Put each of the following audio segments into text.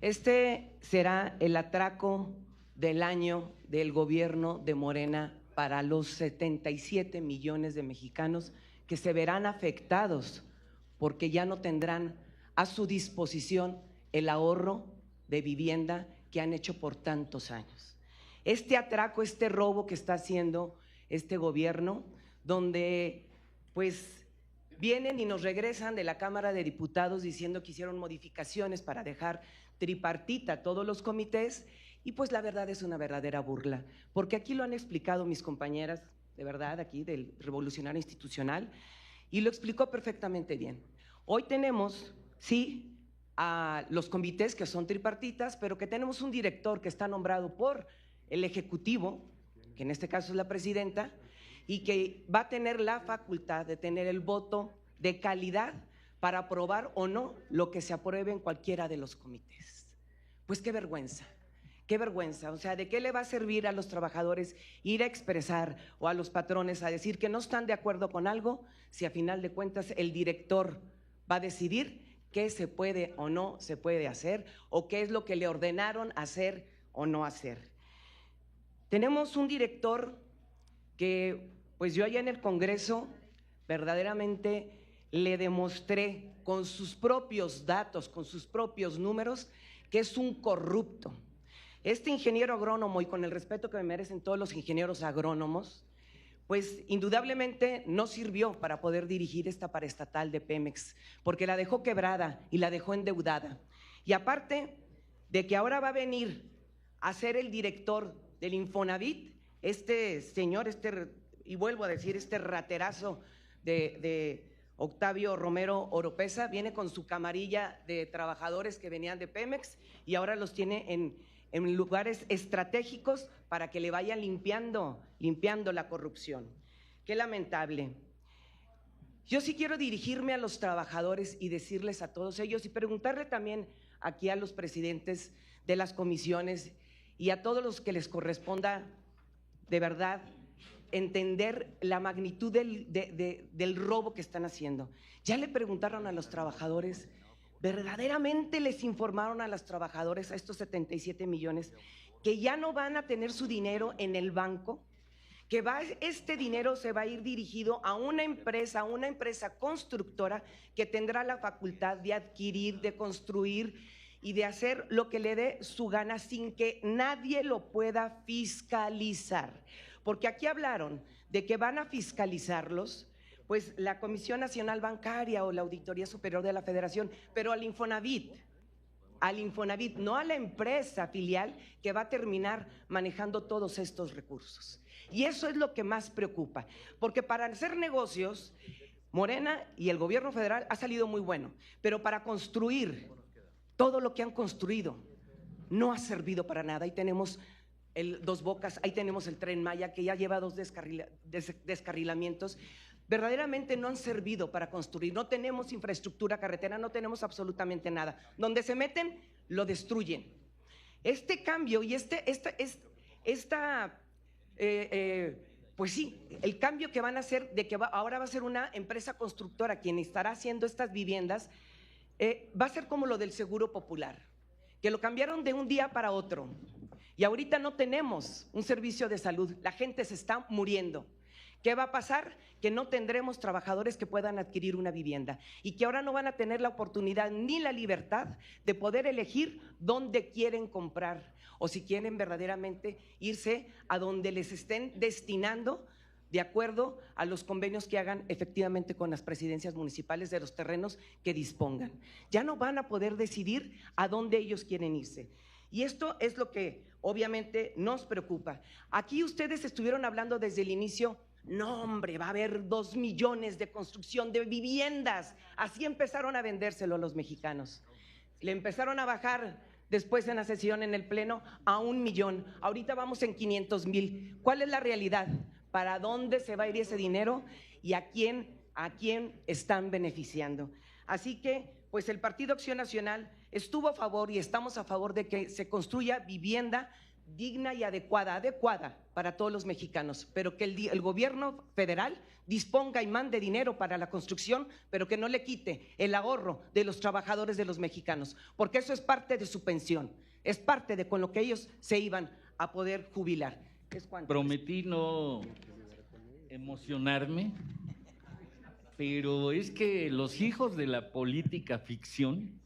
Este será el atraco del año del gobierno de Morena para los 77 millones de mexicanos que se verán afectados porque ya no tendrán a su disposición el ahorro de vivienda que han hecho por tantos años. Este atraco, este robo que está haciendo este gobierno, donde pues vienen y nos regresan de la Cámara de Diputados diciendo que hicieron modificaciones para dejar tripartita todos los comités, y pues la verdad es una verdadera burla, porque aquí lo han explicado mis compañeras, de verdad, aquí del Revolucionario Institucional, y lo explicó perfectamente bien. Hoy tenemos, sí, a los comités que son tripartitas, pero que tenemos un director que está nombrado por el Ejecutivo, que en este caso es la presidenta, y que va a tener la facultad de tener el voto de calidad para aprobar o no lo que se apruebe en cualquiera de los comités. Pues qué vergüenza. Qué vergüenza, o sea, ¿de qué le va a servir a los trabajadores ir a expresar o a los patrones a decir que no están de acuerdo con algo si a final de cuentas el director va a decidir qué se puede o no se puede hacer o qué es lo que le ordenaron hacer o no hacer? Tenemos un director que, pues yo allá en el Congreso verdaderamente le demostré con sus propios datos, con sus propios números, que es un corrupto. Este ingeniero agrónomo, y con el respeto que me merecen todos los ingenieros agrónomos, pues indudablemente no sirvió para poder dirigir esta paraestatal de Pemex, porque la dejó quebrada y la dejó endeudada. Y aparte de que ahora va a venir a ser el director del Infonavit, este señor, y vuelvo a decir, este raterazo de Octavio Romero Oropeza, viene con su camarilla de trabajadores que venían de Pemex y ahora los tiene en lugares estratégicos para que le vayan limpiando la corrupción. Qué lamentable. Yo sí quiero dirigirme a los trabajadores y decirles a todos ellos y preguntarle también aquí a los presidentes de las comisiones y a todos los que les corresponda de verdad entender la magnitud del robo que están haciendo. Ya le preguntaron a los trabajadores, ¿verdaderamente les informaron a los trabajadores, a estos 77 millones, que ya no van a tener su dinero en el banco? Que este dinero se va a ir dirigido a una empresa constructora que tendrá la facultad de adquirir, de construir y de hacer lo que le dé su gana sin que nadie lo pueda fiscalizar. Porque aquí hablaron de que van a fiscalizarlos pues la Comisión Nacional Bancaria o la Auditoría Superior de la Federación, pero al Infonavit, no a la empresa filial que va a terminar manejando todos estos recursos. Y eso es lo que más preocupa, porque para hacer negocios, Morena y el gobierno federal ha salido muy bueno, pero para construir todo lo que han construido no ha servido para nada. Ahí tenemos el Dos Bocas, ahí tenemos el Tren Maya que ya lleva 2 descarrilamientos. Verdaderamente no han servido para construir, no tenemos infraestructura carretera, no tenemos absolutamente nada. Donde se meten, lo destruyen. Este cambio y pues sí, el cambio que van a hacer de que ahora va a ser una empresa constructora quien estará haciendo estas viviendas, va a ser como lo del Seguro Popular, que lo cambiaron de un día para otro y ahorita no tenemos un servicio de salud, la gente se está muriendo. ¿Qué va a pasar? Que no tendremos trabajadores que puedan adquirir una vivienda y que ahora no van a tener la oportunidad ni la libertad de poder elegir dónde quieren comprar o si quieren verdaderamente irse a donde les estén destinando de acuerdo a los convenios que hagan efectivamente con las presidencias municipales de los terrenos que dispongan. Ya no van a poder decidir a dónde ellos quieren irse. Y esto es lo que obviamente nos preocupa. Aquí ustedes estuvieron hablando desde el inicio. No, hombre, va a haber 2 millones de construcción de viviendas. Así empezaron a vendérselo a los mexicanos. Le empezaron a bajar después en la sesión en el Pleno a 1 millón. Ahorita vamos en 500,000. ¿Cuál es la realidad? ¿Para dónde se va a ir ese dinero? ¿Y a quién están beneficiando? Así que, pues el Partido Acción Nacional estuvo a favor y estamos a favor de que se construya vivienda digna y adecuada para todos los mexicanos, pero que el gobierno federal disponga y mande dinero para la construcción, pero que no le quite el ahorro de los trabajadores de los mexicanos, porque eso es parte de su pensión, es parte de con lo que ellos se iban a poder jubilar. Prometí no emocionarme, pero es que los hijos de la política ficción,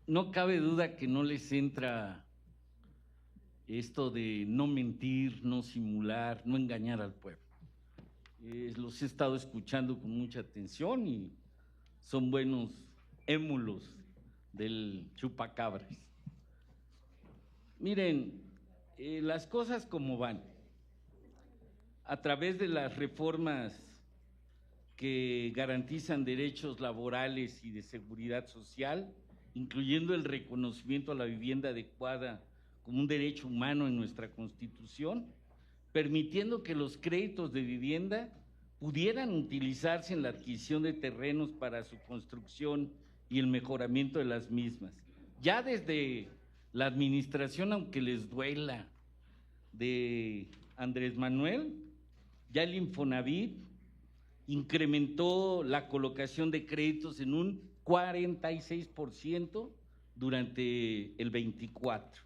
no cabe duda que no les entra esto de no mentir, no simular, no engañar al pueblo. Los he estado escuchando con mucha atención y son buenos émulos del chupacabras. Miren, las cosas como van, a través de las reformas que garantizan derechos laborales y de seguridad social, incluyendo el reconocimiento a la vivienda adecuada como un derecho humano en nuestra Constitución, permitiendo que los créditos de vivienda pudieran utilizarse en la adquisición de terrenos para su construcción y el mejoramiento de las mismas. Ya desde la administración, aunque les duela, de Andrés Manuel, ya el Infonavit incrementó la colocación de créditos en un 46% durante el 24,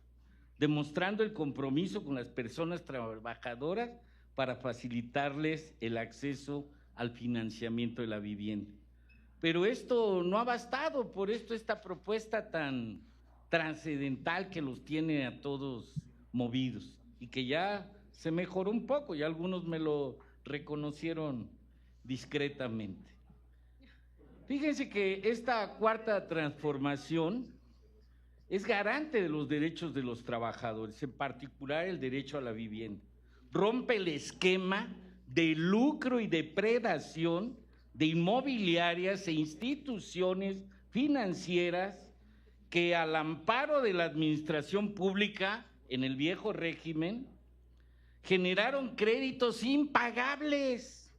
demostrando el compromiso con las personas trabajadoras para facilitarles el acceso al financiamiento de la vivienda. Pero esto no ha bastado, por esto esta propuesta tan trascendental que los tiene a todos movidos y que ya se mejoró un poco, ya algunos me lo reconocieron discretamente. Fíjense que esta cuarta transformación es garante de los derechos de los trabajadores, en particular el derecho a la vivienda. Rompe el esquema de lucro y depredación de inmobiliarias e instituciones financieras que al amparo de la administración pública en el viejo régimen generaron créditos impagables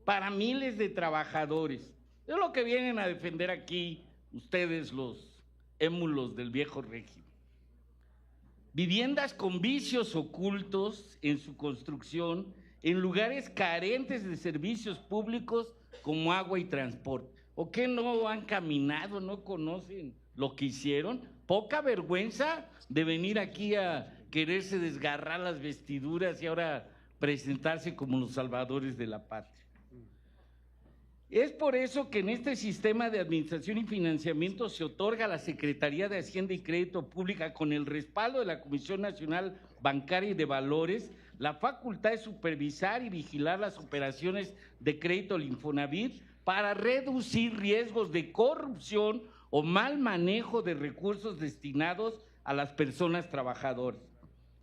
para miles de trabajadores. Es lo que vienen a defender aquí ustedes, los émulos del viejo régimen. Viviendas con vicios ocultos en su construcción, en lugares carentes de servicios públicos como agua y transporte. ¿O qué no han caminado, no conocen lo que hicieron? Poca vergüenza de venir aquí a quererse desgarrar las vestiduras y ahora presentarse como los salvadores de la patria. Es por eso que en este sistema de administración y financiamiento se otorga a la Secretaría de Hacienda y Crédito Pública, con el respaldo de la Comisión Nacional Bancaria y de Valores, la facultad de supervisar y vigilar las operaciones de crédito del Infonavit para reducir riesgos de corrupción o mal manejo de recursos destinados a las personas trabajadoras.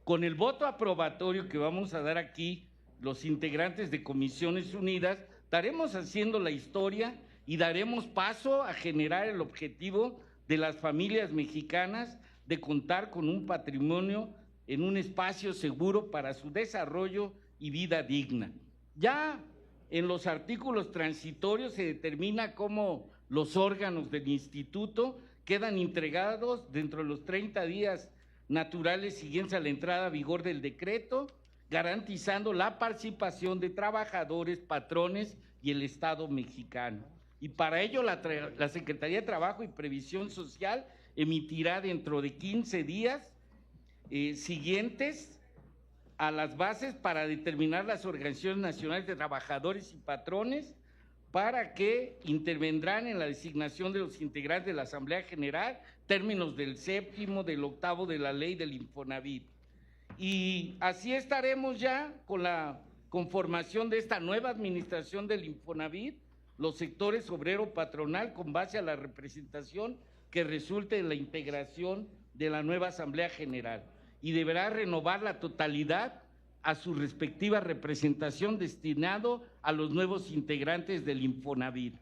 Con el voto aprobatorio que vamos a dar aquí, los integrantes de Comisiones Unidas, estaremos haciendo la historia y daremos paso a generar el objetivo de las familias mexicanas de contar con un patrimonio en un espacio seguro para su desarrollo y vida digna. Ya en los artículos transitorios se determina cómo los órganos del instituto quedan integrados dentro de los 30 días naturales siguientes a la entrada a vigor del decreto, garantizando la participación de trabajadores, patrones y el Estado mexicano. Y para ello la Secretaría de Trabajo y Previsión Social emitirá dentro de 15 días siguientes a las bases para determinar las organizaciones nacionales de trabajadores y patrones para que intervendrán en la designación de los integrantes de la Asamblea General, términos del 7º, del 8º de la ley del Infonavit. Y así estaremos ya con la conformación de esta nueva administración del Infonavit, los sectores obrero patronal con base a la representación que resulte de la integración de la nueva Asamblea General, y deberá renovar la totalidad a su respectiva representación destinado a los nuevos integrantes del Infonavit.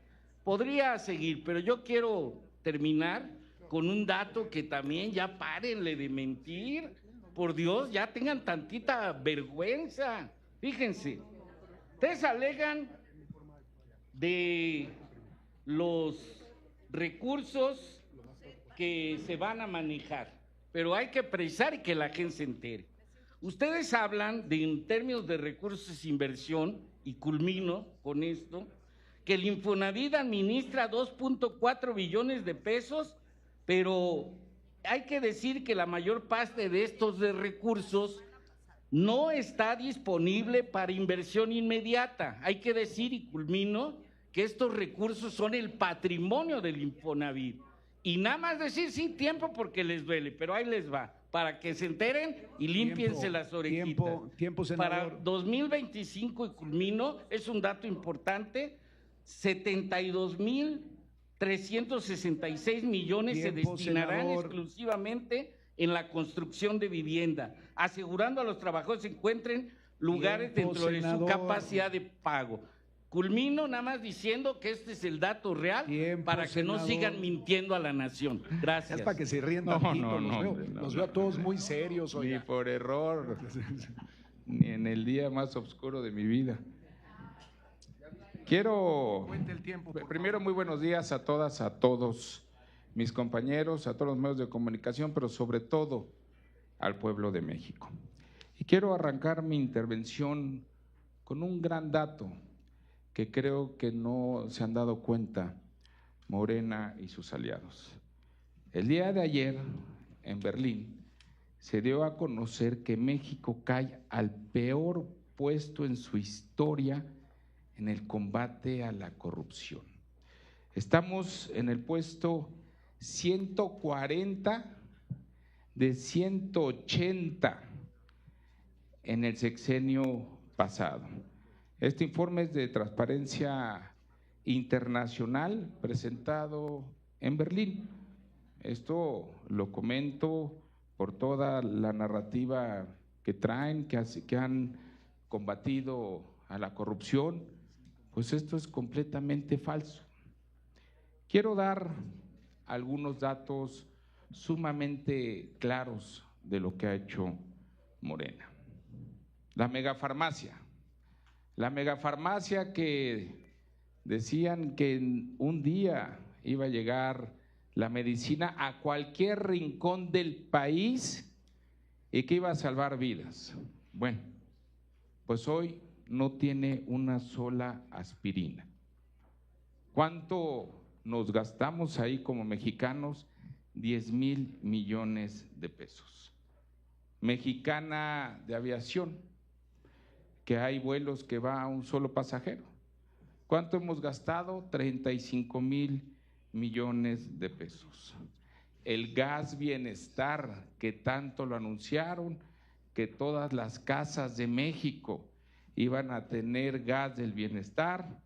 Podría seguir, pero yo quiero terminar con un dato que también ya párenle de mentir. Por Dios, ya tengan tantita vergüenza. Fíjense, ustedes alegan de los recursos que se van a manejar. pero hay que precisar y que la gente se entere. Ustedes hablan de, en términos de recursos e inversión, y culmino con esto, que el Infonavit administra 2.4 billones de pesos, pero hay que decir que la mayor parte de estos recursos no está disponible para inversión inmediata. Hay que decir, y culmino, que estos recursos son el patrimonio del Infonavit. Y nada más decir, sí, tiempo porque les duele, pero ahí les va, para que se enteren y límpiense las orejitas. Tiempo, senador. Para 2025, y culmino, es un dato importante, 72,366 millones se destinarán exclusivamente en la construcción de vivienda, asegurando a los trabajadores que encuentren lugares dentro de su capacidad de pago. Culmino nada más diciendo que este es el dato real para que no sigan mintiendo a la nación. Gracias. Es para que se ríen tantito, los veo a todos muy serios. Ni por error, ni en el día más oscuro de mi vida. Quiero, primero, muy buenos días a todas, a todos mis compañeros, a todos los medios de comunicación, pero sobre todo al pueblo de México. Y quiero arrancar mi intervención con un gran dato que creo que no se han dado cuenta Morena y sus aliados. El día de ayer, en Berlín, se dio a conocer que México cae al peor puesto en su historia en el combate a la corrupción. Estamos en el puesto 140 de 180 en el sexenio pasado. Este informe es de Transparencia Internacional presentado en Berlín. Esto lo comento por toda la narrativa que traen, que han combatido a la corrupción, pues esto es completamente falso. Quiero dar algunos datos sumamente claros de lo que ha hecho Morena. La megafarmacia que decían que en un día iba a llegar la medicina a cualquier rincón del país y que iba a salvar vidas. Bueno, pues hoy no tiene una sola aspirina. ¿Cuánto nos gastamos ahí como mexicanos? 10,000 millones de pesos. Mexicana de Aviación, que hay vuelos que va a un solo pasajero. ¿Cuánto hemos gastado? 35,000 millones de pesos. El gas bienestar, que tanto lo anunciaron, que todas las casas de México iban a tener gas del bienestar.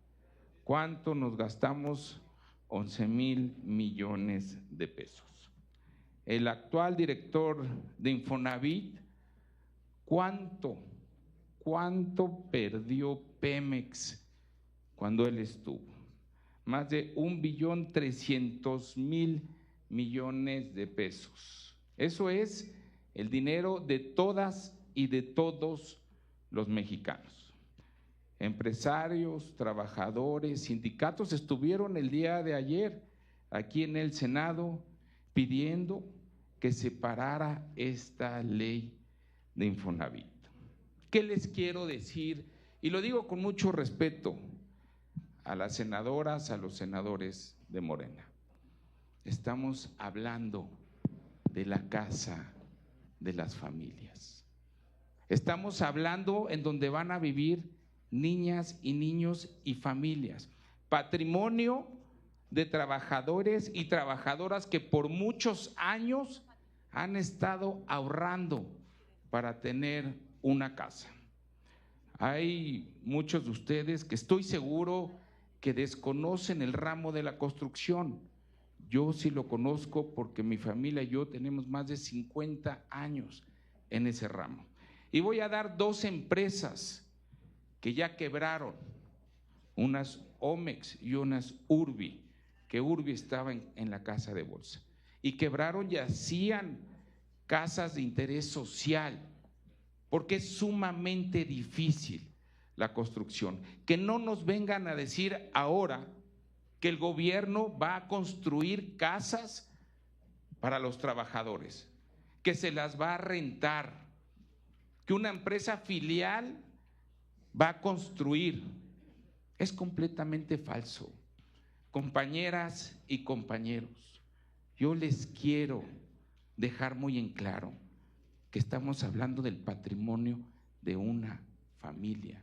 ¿Cuánto nos gastamos? 11,000 millones de pesos. El actual director de Infonavit, ¿cuánto perdió Pemex cuando él estuvo? Más de 1,300,000 millones de pesos. Eso es el dinero de todas y de todos los mexicanos. Empresarios, trabajadores, sindicatos estuvieron el día de ayer aquí en el Senado pidiendo que se parara esta ley de Infonavit. ¿Qué les quiero decir? Y lo digo con mucho respeto a las senadoras, a los senadores de Morena. Estamos hablando de la casa de las familias. Estamos hablando en donde van a vivir niñas y niños y familias. Patrimonio de trabajadores y trabajadoras que por muchos años han estado ahorrando para tener una casa. Hay muchos de ustedes que estoy seguro que desconocen el ramo de la construcción. Yo sí lo conozco porque mi familia y yo tenemos más de 50 años en ese ramo. Y voy a dar dos empresas que ya quebraron, unas Omex y unas Urbi, que Urbi estaba en la casa de bolsa, y quebraron y hacían casas de interés social, porque es sumamente difícil la construcción. Que no nos vengan a decir ahora que el gobierno va a construir casas para los trabajadores, que se las va a rentar, que una empresa filial va a construir. Es completamente falso. Compañeras y compañeros, yo les quiero dejar muy en claro que estamos hablando del patrimonio de una familia,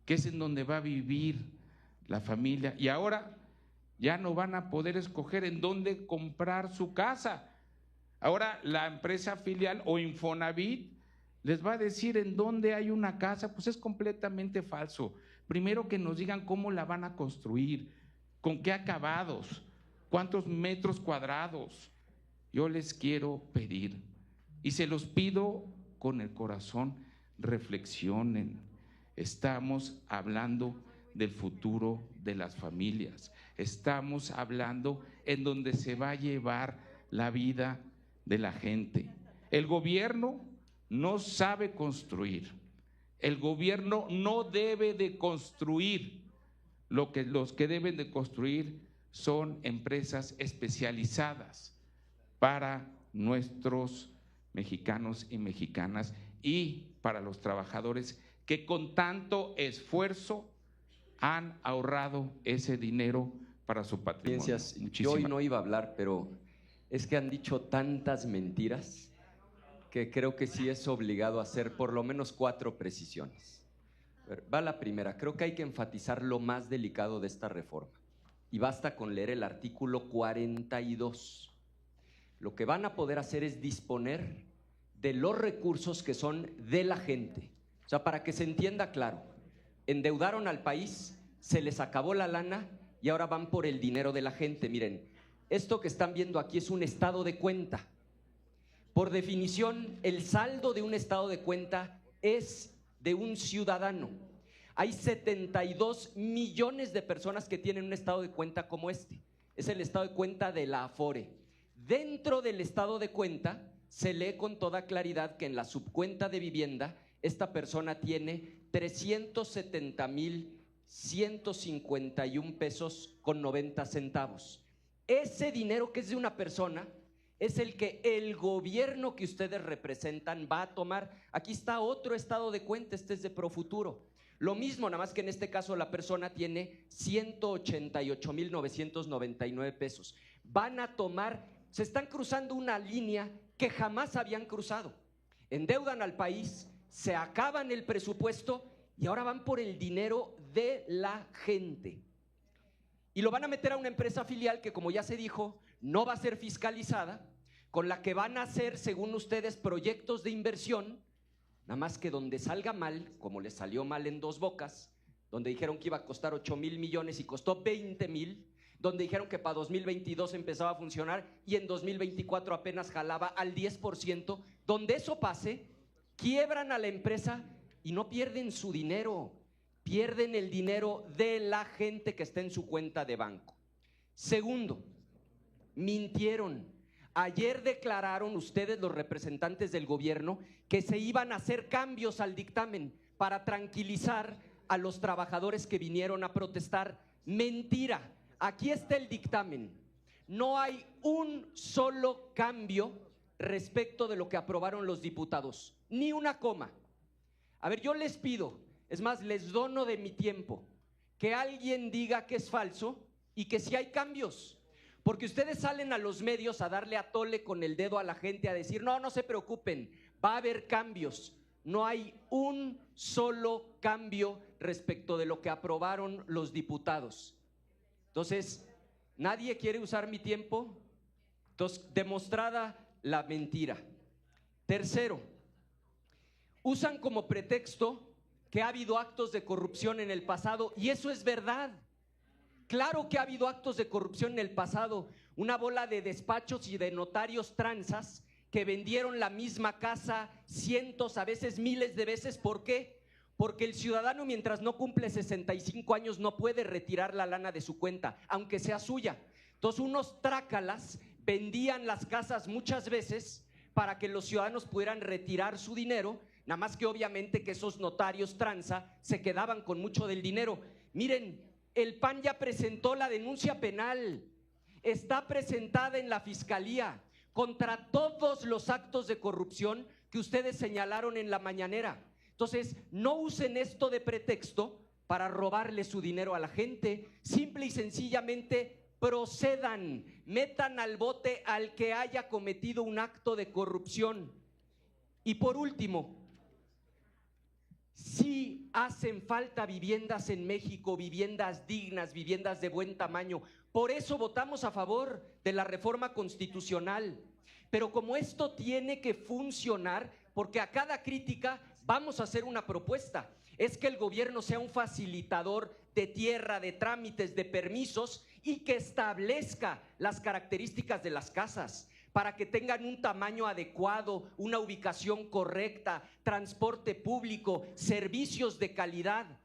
que es en donde va a vivir la familia, y ahora ya no van a poder escoger en dónde comprar su casa. Ahora la empresa filial o Infonavit les va a decir en dónde hay una casa. Pues es completamente falso. Primero que nos digan cómo la van a construir, con qué acabados, cuántos metros cuadrados. Yo les quiero pedir, y se los pido con el corazón, reflexionen. Estamos hablando del futuro de las familias. Estamos hablando en donde se va a llevar la vida de la gente. El gobierno no sabe construir. El gobierno no debe de construir. Los que deben de construir son empresas especializadas para nuestros mexicanos y mexicanas y para los trabajadores que con tanto esfuerzo han ahorrado ese dinero para su patrimonio. Yo hoy no iba a hablar, pero es que han dicho tantas mentiras que creo que sí es obligado a hacer por lo menos 4 precisiones. Va la primera. Creo que hay que enfatizar lo más delicado de esta reforma, y basta con leer el artículo 42. Lo que van a poder hacer es disponer de los recursos que son de la gente. O sea, para que se entienda claro, endeudaron al país, se les acabó la lana y ahora van por el dinero de la gente. Miren, esto que están viendo aquí es un estado de cuenta. Por definición, el saldo de un estado de cuenta es de un ciudadano. Hay 72 millones de personas que tienen un estado de cuenta como este. Es el estado de cuenta de la Afore. Dentro del estado de cuenta se lee con toda claridad que en la subcuenta de vivienda esta persona tiene 370,151 pesos con 90 centavos. Ese dinero que es de una persona es el que el gobierno que ustedes representan va a tomar. Aquí está otro estado de cuenta, este es de Profuturo. Lo mismo, nada más que en este caso la persona tiene 188,999 pesos. Van a tomar, se están cruzando una línea que jamás habían cruzado. Endeudan al país, se acaban el presupuesto y ahora van por el dinero de la gente. Y lo van a meter a una empresa filial que, como ya se dijo, no va a ser fiscalizada, con la que van a hacer, según ustedes, proyectos de inversión, nada más que donde salga mal, como les salió mal en Dos Bocas, donde dijeron que iba a costar 8,000 millones y costó 20,000, donde dijeron que para 2022 empezaba a funcionar y en 2024 apenas jalaba al 10%, donde eso pase, quiebran a la empresa y no pierden su dinero, pierden el dinero de la gente que está en su cuenta de banco. Segundo, mintieron. Ayer declararon ustedes, los representantes del gobierno, que se iban a hacer cambios al dictamen para tranquilizar a los trabajadores que vinieron a protestar. Mentira. Aquí está el dictamen. No hay un solo cambio respecto de lo que aprobaron los diputados, ni una coma. A ver, yo les pido, es más, les dono de mi tiempo, que alguien diga que es falso y que sí hay cambios. Porque ustedes salen a los medios a darle a tole con el dedo a la gente, a decir, no, no se preocupen, va a haber cambios. No hay un solo cambio respecto de lo que aprobaron los diputados. Entonces, ¿nadie quiere usar mi tiempo? Entonces, demostrada la mentira. Tercero, usan como pretexto que ha habido actos de corrupción en el pasado, y eso es verdad. Claro que ha habido actos de corrupción en el pasado, una bola de despachos y de notarios tranzas que vendieron la misma casa cientos, a veces miles de veces. ¿Por qué? Porque el ciudadano, mientras no cumple 65 años, no puede retirar la lana de su cuenta, aunque sea suya. Entonces, unos trácalas vendían las casas muchas veces para que los ciudadanos pudieran retirar su dinero, nada más que obviamente que esos notarios tranza se quedaban con mucho del dinero. Miren, el PAN ya presentó la denuncia penal, está presentada en la fiscalía. contra todos los actos de corrupción que ustedes señalaron en la mañanera. Entonces, no usen esto de pretexto para robarle su dinero a la gente. Simple y sencillamente procedan, metan al bote al que haya cometido un acto de corrupción. Y por último, sí hacen falta viviendas en México, viviendas dignas, viviendas de buen tamaño. Por eso votamos a favor de la reforma constitucional. Pero como esto tiene que funcionar, porque a cada crítica vamos a hacer una propuesta, es que el gobierno sea un facilitador de tierra, de trámites, de permisos y que establezca las características de las casas para que tengan un tamaño adecuado, una ubicación correcta, transporte público, servicios de calidad,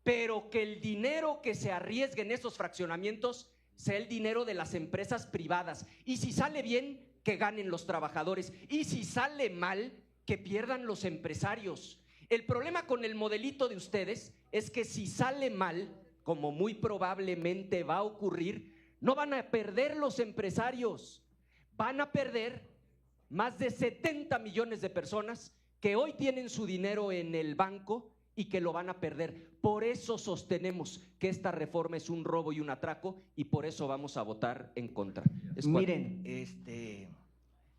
pero que el dinero que se arriesgue en esos fraccionamientos sea el dinero de las empresas privadas. Y si sale bien, que ganen los trabajadores. Y si sale mal, que pierdan los empresarios. El problema con el modelito de ustedes es que si sale mal, como muy probablemente va a ocurrir, no van a perder los empresarios, van a perder más de 70 millones de personas que hoy tienen su dinero en el banco y que lo van a perder. Por eso sostenemos que esta reforma es un robo y un atraco y por eso vamos a votar en contra. Miren,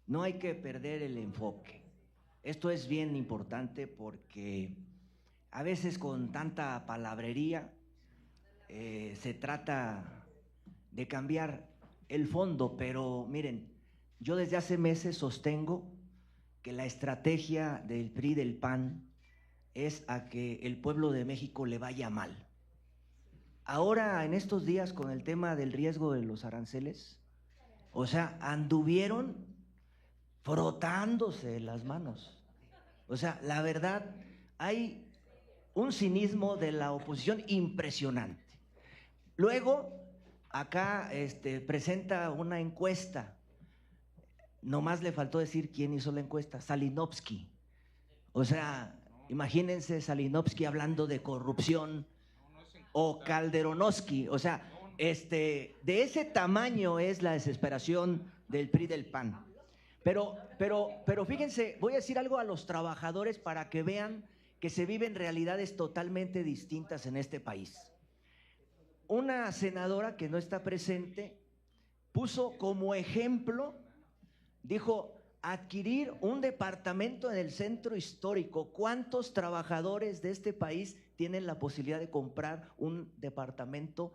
no hay que perder el enfoque. Esto es bien importante porque a veces con tanta palabrería se trata de cambiar el fondo, pero miren, yo desde hace meses sostengo que la estrategia del PRI, del PAN, es a que el pueblo de México le vaya mal. Ahora, en estos días, con el tema del riesgo de los aranceles, o sea, anduvieron frotándose las manos. O sea, la verdad, hay un cinismo de la oposición impresionante. Luego, acá presenta una encuesta. Nomás le faltó decir quién hizo la encuesta, Salinovsky. O sea, imagínense Salinovsky hablando de corrupción, o Calderonovsky. O sea, de ese tamaño es la desesperación del PRI, del PAN. Pero fíjense, voy a decir algo a los trabajadores para que vean que se viven realidades totalmente distintas en este país. Una senadora que no está presente puso como ejemplo, dijo, adquirir un departamento en el centro histórico. ¿Cuántos trabajadores de este país tienen la posibilidad de comprar un departamento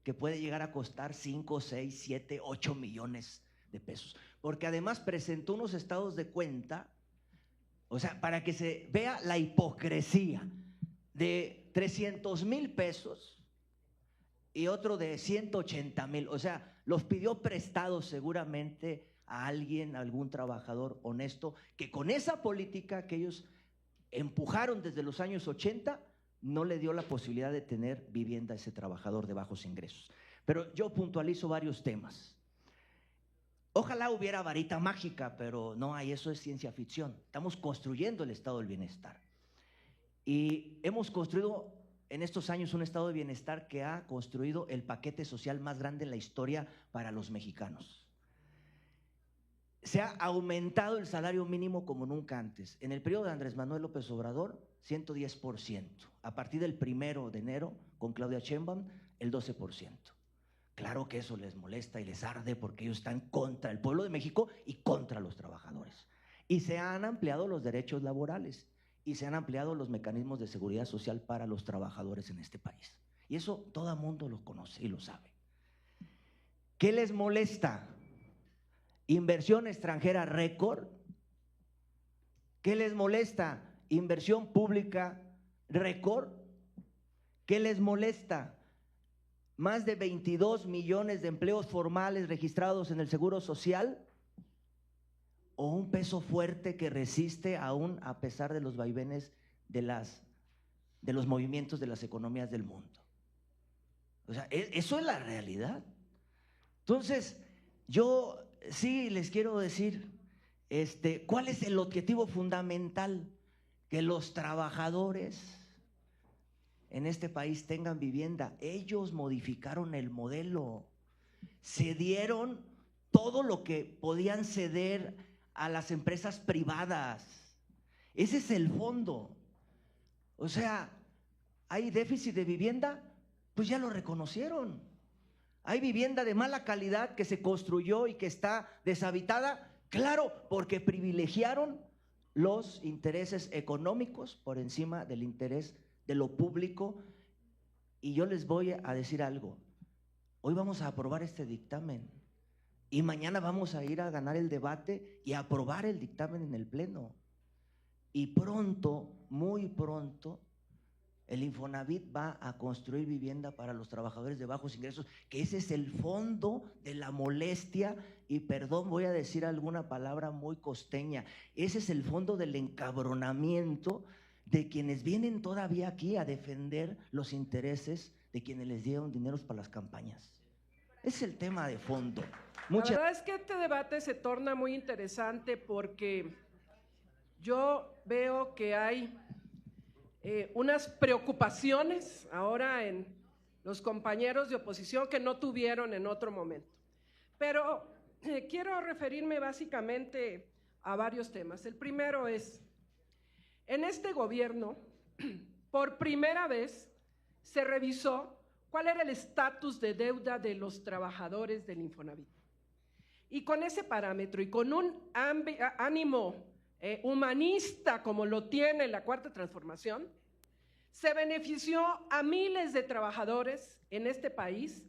que puede llegar a costar 5, 6, 7, 8 millones de pesos? Porque además presentó unos estados de cuenta, o sea, para que se vea la hipocresía, de 300,000 pesos y otro de 180,000. O sea, los pidió prestados seguramente a alguien, a algún trabajador honesto, que con esa política que ellos empujaron desde los años 80, no le dio la posibilidad de tener vivienda a ese trabajador de bajos ingresos. Pero yo puntualizo varios temas. Ojalá hubiera varita mágica, pero no hay, eso es ciencia ficción. Estamos construyendo el estado del bienestar. Y hemos construido en estos años un estado de bienestar que ha construido el paquete social más grande en la historia para los mexicanos. Se ha aumentado el salario mínimo como nunca antes. En el periodo de Andrés Manuel López Obrador, 110%. A partir del 1 de enero, con Claudia Sheinbaum, el 12%. Claro que eso les molesta y les arde porque ellos están contra el pueblo de México y contra los trabajadores. Y se han ampliado los derechos laborales y se han ampliado los mecanismos de seguridad social para los trabajadores en este país. Y eso todo el mundo lo conoce y lo sabe. ¿Qué les molesta? Inversión extranjera récord. ¿Qué les molesta? Inversión pública récord. ¿Qué les molesta? Más de 22 millones de empleos formales registrados en el Seguro Social, o un peso fuerte que resiste aún a pesar de los vaivenes de los movimientos de las economías del mundo. O sea, eso es la realidad. Entonces, yo sí les quiero decir, ¿cuál es el objetivo fundamental? Que los trabajadores en este país tengan vivienda. Ellos modificaron el modelo, se dieron todo lo que podían ceder a las empresas privadas. Ese es el fondo. O sea, ¿hay déficit de vivienda? Pues ya lo reconocieron. ¿Hay vivienda de mala calidad que se construyó y que está deshabitada? Claro, porque privilegiaron los intereses económicos por encima del interés de lo público. Y yo les voy a decir algo. Hoy vamos a aprobar este dictamen y mañana vamos a ir a ganar el debate y a aprobar el dictamen en el Pleno. Y pronto, muy pronto, el Infonavit va a construir vivienda para los trabajadores de bajos ingresos, que ese es el fondo de la molestia, y perdón, voy a decir alguna palabra muy costeña, ese es el fondo del encabronamiento de quienes vienen todavía aquí a defender los intereses de quienes les dieron dineros para las campañas. Ese es el tema de fondo. La verdad es que este debate se torna muy interesante porque yo veo que hay unas preocupaciones ahora en los compañeros de oposición que no tuvieron en otro momento. Pero quiero referirme básicamente a varios temas. El primero es, en este gobierno, por primera vez se revisó cuál era el estatus de deuda de los trabajadores del Infonavit. Y con ese parámetro y con un ánimo humanista como lo tiene la Cuarta Transformación, se benefició a miles de trabajadores en este país,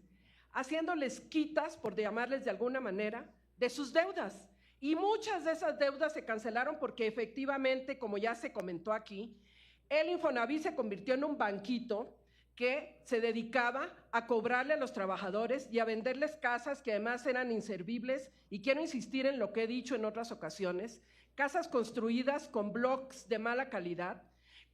haciéndoles quitas, por llamarles de alguna manera, de sus deudas. Y muchas de esas deudas se cancelaron porque efectivamente, como ya se comentó aquí, el Infonavit se convirtió en un banquito que se dedicaba a cobrarle a los trabajadores y a venderles casas que además eran inservibles, y quiero insistir en lo que he dicho en otras ocasiones, casas construidas con blocks de mala calidad,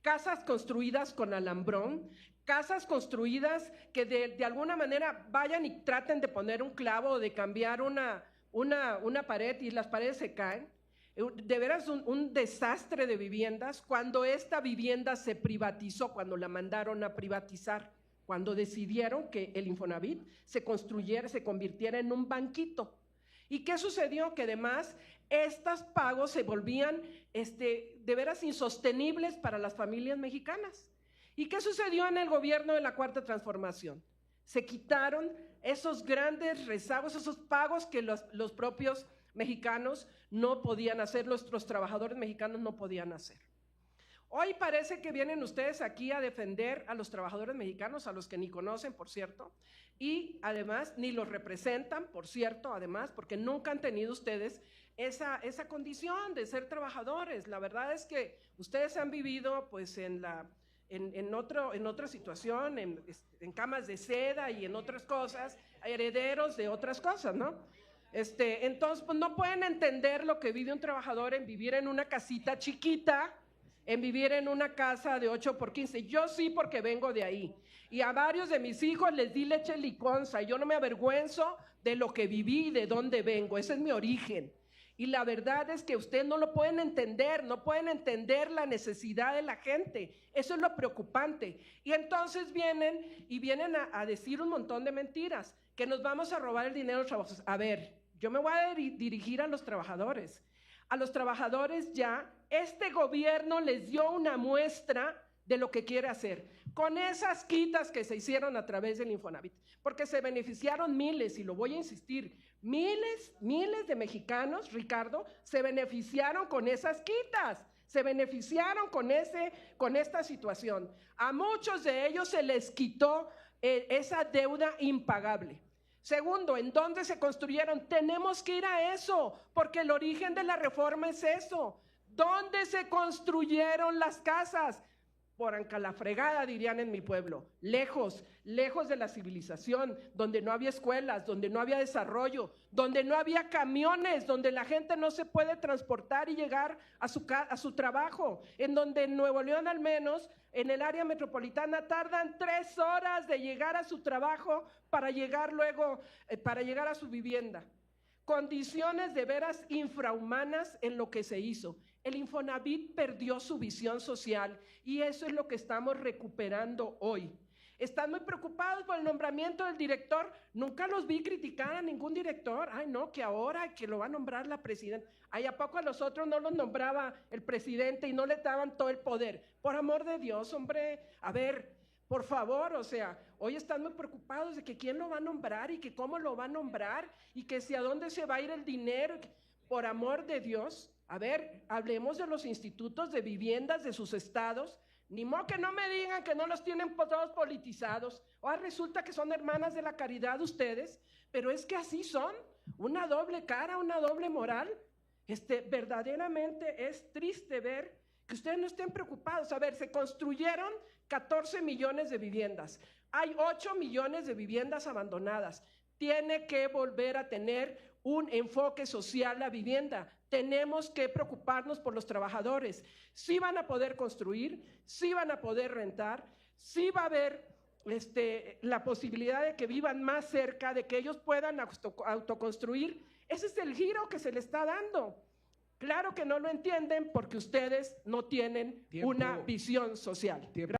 casas construidas con alambrón, casas construidas que de alguna manera vayan y traten de poner un clavo o de cambiar una pared y las paredes se caen. De veras un desastre de viviendas, cuando esta vivienda se privatizó, cuando la mandaron a privatizar, cuando decidieron que el Infonavit se convirtiera en un banquito. ¿Y qué sucedió? Que además estos pagos se volvían de veras insostenibles para las familias mexicanas. ¿Y qué sucedió en el gobierno de la Cuarta Transformación? Se quitaron esos grandes rezagos, esos pagos que los propios mexicanos no podían hacer, los trabajadores mexicanos no podían hacer. Hoy parece que vienen ustedes aquí a defender a los trabajadores mexicanos, a los que ni conocen, por cierto, y además ni los representan, por cierto, además, porque nunca han tenido ustedes esa condición de ser trabajadores. La verdad es que ustedes han vivido pues en otra situación, en camas de seda y en otras cosas, herederos de otras cosas, ¿no? Entonces, pues no pueden entender lo que vive un trabajador en vivir en una casita chiquita, en vivir en una casa de 8x15. Yo sí, porque vengo de ahí. Y a varios de mis hijos les di leche liconza. Yo no me avergüenzo de lo que viví y de dónde vengo. Ese es mi origen. Y la verdad es que ustedes no lo pueden entender, no pueden entender la necesidad de la gente. Eso es lo preocupante. Y entonces vienen a decir un montón de mentiras, que nos vamos a robar el dinero de los trabajadores. A ver, yo me voy a dirigir a los trabajadores. A los trabajadores ya, este gobierno les dio una muestra de lo que quiere hacer, con esas quitas que se hicieron a través del Infonavit, porque se beneficiaron miles, y lo voy a insistir, miles de mexicanos, Ricardo, se beneficiaron con esas quitas, se beneficiaron con esta situación. A muchos de ellos se les quitó esa deuda impagable. Segundo, ¿en dónde se construyeron? Tenemos que ir a eso, porque el origen de la reforma es eso. ¿Dónde se construyeron las casas? Por ancalafregada, dirían en mi pueblo, lejos de la civilización, donde no había escuelas, donde no había desarrollo, donde no había camiones, donde la gente no se puede transportar y llegar a su trabajo, en donde en Nuevo León al menos, en el área metropolitana, tardan 3 horas de llegar a su trabajo para llegar luego, para llegar a su vivienda. Condiciones de veras infrahumanas en lo que se hizo. El Infonavit perdió su visión social y eso es lo que estamos recuperando hoy. Están muy preocupados por el nombramiento del director. Nunca los vi criticar a ningún director. Ay, no, que ahora que lo va a nombrar la presidenta. Ay, ¿a poco a los otros no los nombraba el presidente y no le daban todo el poder? Por amor de Dios, hombre, a ver, por favor, o sea, hoy están muy preocupados de que quién lo va a nombrar y que cómo lo va a nombrar y que si a dónde se va a ir el dinero. Por amor de Dios, a ver, hablemos de los institutos de viviendas de sus estados. Ni modo que no me digan que no los tienen todos politizados. O resulta que son hermanas de la caridad ustedes, pero es que así son, una doble cara, una doble moral. Verdaderamente es triste ver que ustedes no estén preocupados. A ver, se construyeron 14 millones de viviendas. Hay 8 millones de viviendas abandonadas. Tiene que volver a tener un enfoque social la vivienda. Tenemos que preocuparnos por los trabajadores. Sí van a poder construir, sí van a poder rentar, sí va a haber la posibilidad de que vivan más cerca, de que ellos puedan autoconstruir. Ese es el giro que se le está dando. Claro que no lo entienden porque ustedes no tienen una visión social.